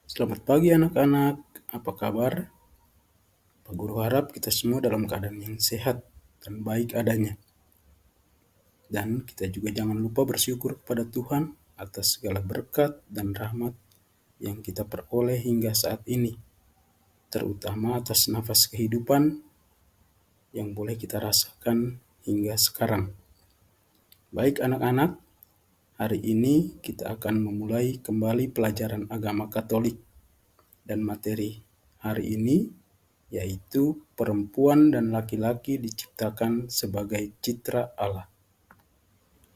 Selamat pagi anak-anak, apa kabar? Pak Guru harap kita semua dalam keadaan yang sehat dan baik adanya. Dan kita juga jangan lupa bersyukur kepada Tuhan atas segala berkat dan rahmat yang kita peroleh hingga saat ini. Terutama atas nafas kehidupan yang boleh kita rasakan hingga sekarang. Baik anak-anak, hari ini kita akan memulai kembali pelajaran agama Katolik. Dan materi hari ini yaitu perempuan dan laki-laki diciptakan sebagai citra Allah.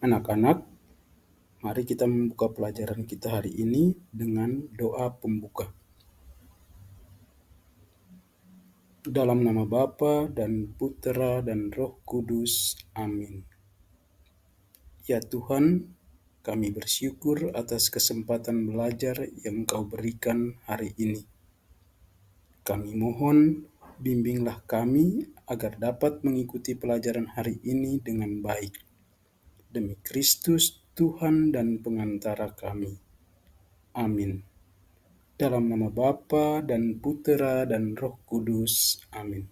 Anak-anak, mari kita membuka pelajaran kita hari ini dengan doa pembuka. Dalam nama Bapa dan Putera dan Roh Kudus. Amin. Ya Tuhan, kami bersyukur atas kesempatan belajar yang Engkau berikan hari ini. Kami mohon, bimbinglah kami agar dapat mengikuti pelajaran hari ini dengan baik. Demi Kristus, Tuhan dan pengantara kami. Amin. Dalam nama Bapa dan Putera dan Roh Kudus. Amin.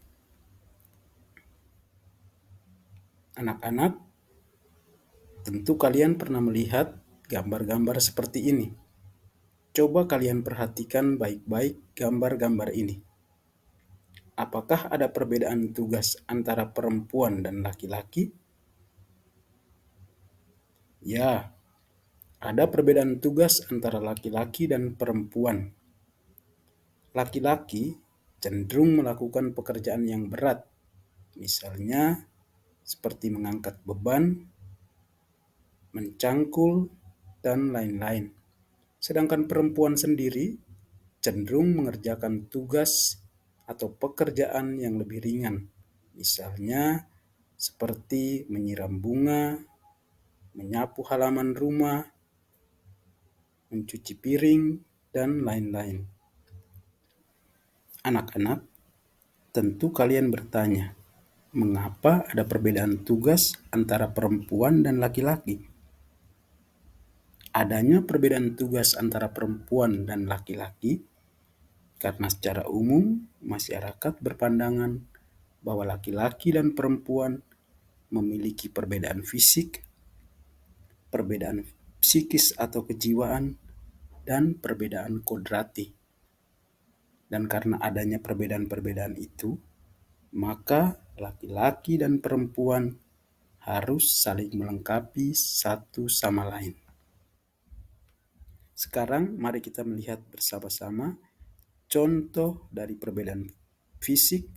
Anak-anak, tentu kalian pernah melihat gambar-gambar seperti ini. Coba kalian perhatikan baik-baik gambar-gambar ini. Apakah ada perbedaan tugas antara perempuan dan laki-laki? Ya, ada perbedaan tugas antara laki-laki dan perempuan. Laki-laki cenderung melakukan pekerjaan yang berat, misalnya seperti mengangkat beban, mencangkul, dan lain-lain. Sedangkan perempuan sendiri cenderung mengerjakan tugas atau pekerjaan yang lebih ringan, misalnya seperti menyiram bunga, menyapu halaman rumah, mencuci piring, dan lain-lain. Anak-anak, tentu kalian bertanya, mengapa ada perbedaan tugas antara perempuan dan laki-laki? Adanya perbedaan tugas antara perempuan dan laki-laki karena secara umum masyarakat berpandangan bahwa laki-laki dan perempuan memiliki perbedaan fisik, perbedaan psikis atau kejiwaan, dan perbedaan kodrati. Dan karena adanya perbedaan-perbedaan itu, maka laki-laki dan perempuan harus saling melengkapi satu sama lain. Sekarang mari kita melihat bersama-sama contoh dari perbedaan fisik,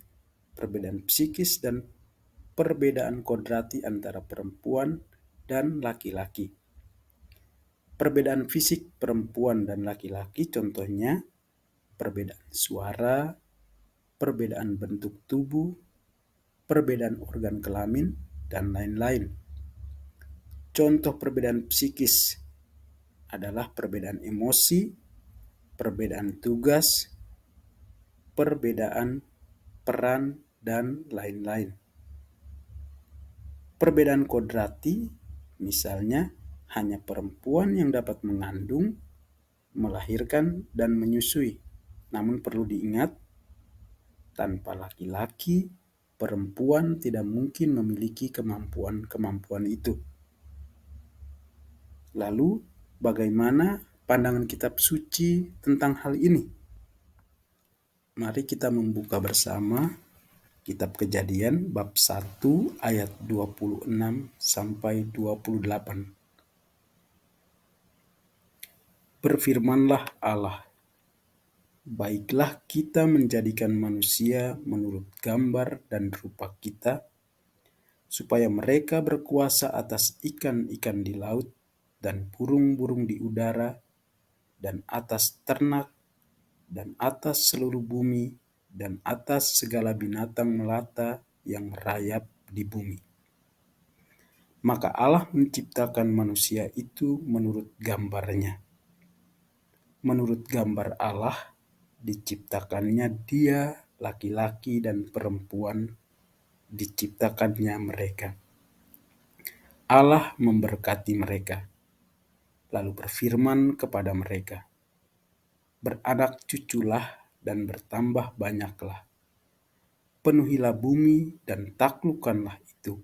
perbedaan psikis, dan perbedaan kodrati antara perempuan dan laki-laki. Perbedaan fisik perempuan dan laki-laki contohnya perbedaan suara, perbedaan bentuk tubuh, perbedaan organ kelamin, dan lain-lain. Contoh perbedaan psikis adalah perbedaan emosi, perbedaan tugas, perbedaan peran, dan lain-lain. Perbedaan kodrati, misalnya hanya perempuan yang dapat mengandung, melahirkan, dan menyusui. Namun perlu diingat, tanpa laki-laki, perempuan tidak mungkin memiliki kemampuan-kemampuan itu. Lalu, bagaimana pandangan kitab suci tentang hal ini? Mari kita membuka bersama Kitab Kejadian bab 1 ayat 26 sampai 28. Berfirmanlah Allah, baiklah kita menjadikan manusia menurut gambar dan rupa kita, supaya mereka berkuasa atas ikan-ikan di laut dan burung-burung di udara dan atas ternak dan atas seluruh bumi dan atas segala binatang melata yang merayap di bumi. Maka Allah menciptakan manusia itu menurut gambarnya. Menurut gambar Allah diciptakannya dia, laki-laki dan perempuan diciptakannya mereka. Allah memberkati mereka, lalu berfirman kepada mereka, beranak cuculah dan bertambah banyaklah. Penuhilah bumi dan taklukkanlah itu.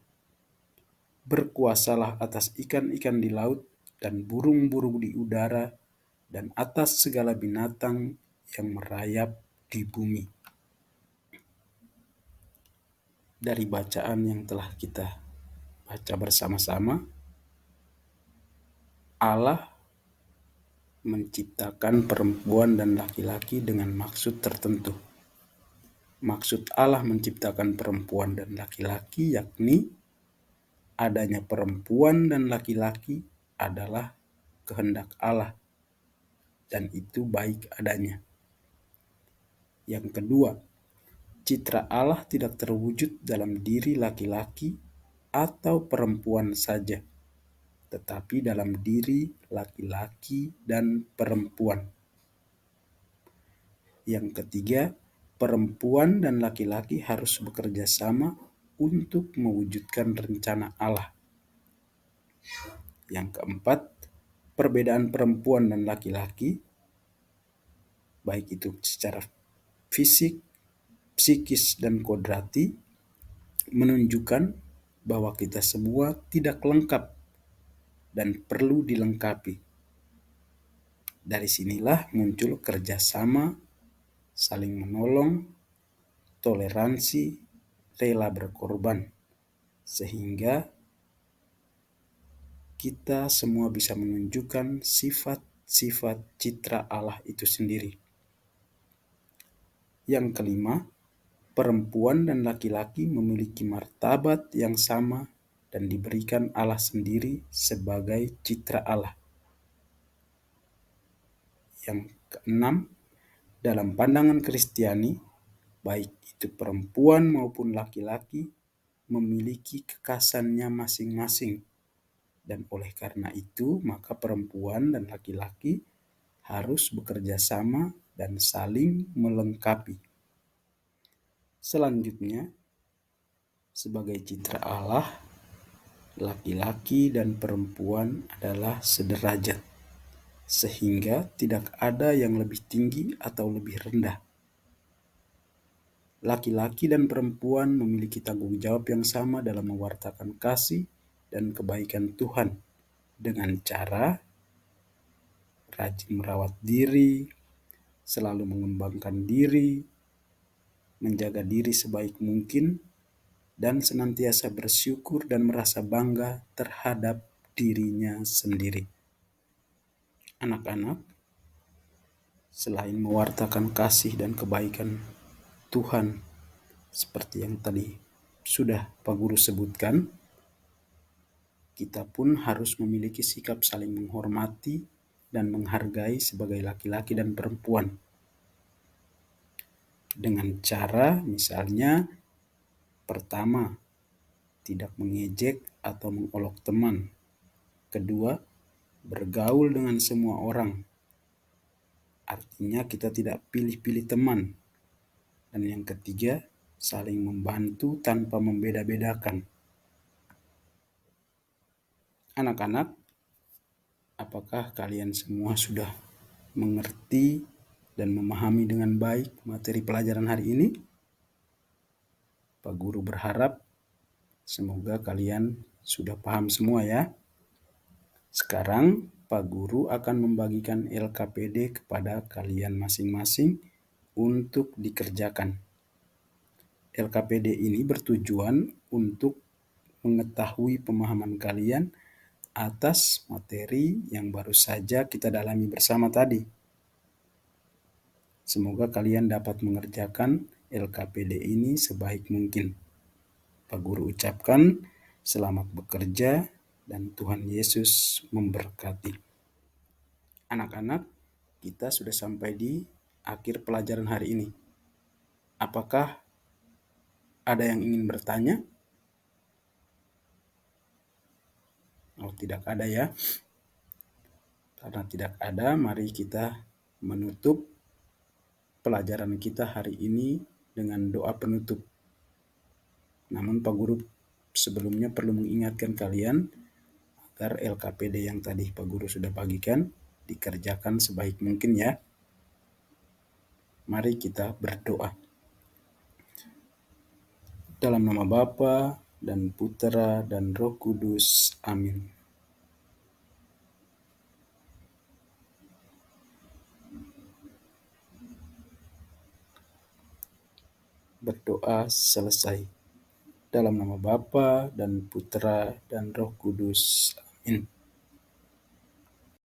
Berkuasalah atas ikan-ikan di laut dan burung-burung di udara dan atas segala binatang yang merayap di bumi. Dari bacaan yang telah kita baca bersama-sama, Allah menciptakan perempuan dan laki-laki dengan maksud tertentu. Maksud Allah menciptakan perempuan dan laki-laki yakni adanya perempuan dan laki-laki adalah kehendak Allah dan itu baik adanya. Yang kedua, citra Allah tidak terwujud dalam diri laki-laki atau perempuan saja, tetapi dalam diri laki-laki dan perempuan. Yang ketiga, perempuan dan laki-laki harus bekerja sama untuk mewujudkan rencana Allah. Yang keempat, perbedaan perempuan dan laki-laki, baik itu secara fisik, psikis, dan kodrati, menunjukkan bahwa kita semua tidak lengkap dan perlu dilengkapi. Dari sinilah muncul kerjasama, saling menolong, toleransi, rela berkorban, sehingga kita semua bisa menunjukkan sifat-sifat citra Allah itu sendiri. Yang kelima, perempuan dan laki-laki memiliki martabat yang sama dan diberikan Allah sendiri sebagai citra Allah. Yang keenam, dalam pandangan Kristiani, baik itu perempuan maupun laki-laki memiliki kekhasannya masing-masing. Dan oleh karena itu, maka perempuan dan laki-laki harus bekerja sama dan saling melengkapi. Selanjutnya, sebagai citra Allah, laki-laki dan perempuan adalah sederajat, sehingga tidak ada yang lebih tinggi atau lebih rendah. Laki-laki dan perempuan memiliki tanggung jawab yang sama dalam mewartakan kasih dan kebaikan Tuhan dengan cara rajin merawat diri, selalu mengembangkan diri, menjaga diri sebaik mungkin, dan senantiasa bersyukur dan merasa bangga terhadap dirinya sendiri. Anak-anak, selain mewartakan kasih dan kebaikan Tuhan seperti yang tadi sudah Pak Guru sebutkan, kita pun harus memiliki sikap saling menghormati dan menghargai sebagai laki-laki dan perempuan. Dengan cara misalnya, pertama, tidak mengejek atau mengolok teman. Kedua, bergaul dengan semua orang. Artinya kita tidak pilih-pilih teman. Dan yang ketiga, saling membantu tanpa membeda-bedakan. Anak-anak, apakah kalian semua sudah mengerti dan memahami dengan baik materi pelajaran hari ini? Pak Guru berharap semoga kalian sudah paham semua ya. Sekarang Pak Guru akan membagikan LKPD kepada kalian masing-masing untuk dikerjakan. LKPD ini bertujuan untuk mengetahui pemahaman kalian atas materi yang baru saja kita dalami bersama tadi. Semoga kalian dapat mengerjakan LKPD ini sebaik mungkin. Pak Guru ucapkan selamat bekerja dan Tuhan Yesus memberkati. Anak-anak, kita sudah sampai di akhir pelajaran hari ini. Apakah ada yang ingin bertanya? Oh, tidak ada ya. Karena tidak ada, mari kita menutup pelajaran kita hari ini dengan doa penutup. Namun Pak Guru sebelumnya perlu mengingatkan kalian agar LKPD yang tadi Pak Guru sudah bagikan dikerjakan sebaik mungkin ya. Mari kita berdoa. Dalam nama Bapa dan Putera dan Roh Kudus. Amin. Berdoa selesai. Dalam nama Bapa dan Putera dan Roh Kudus. Amin.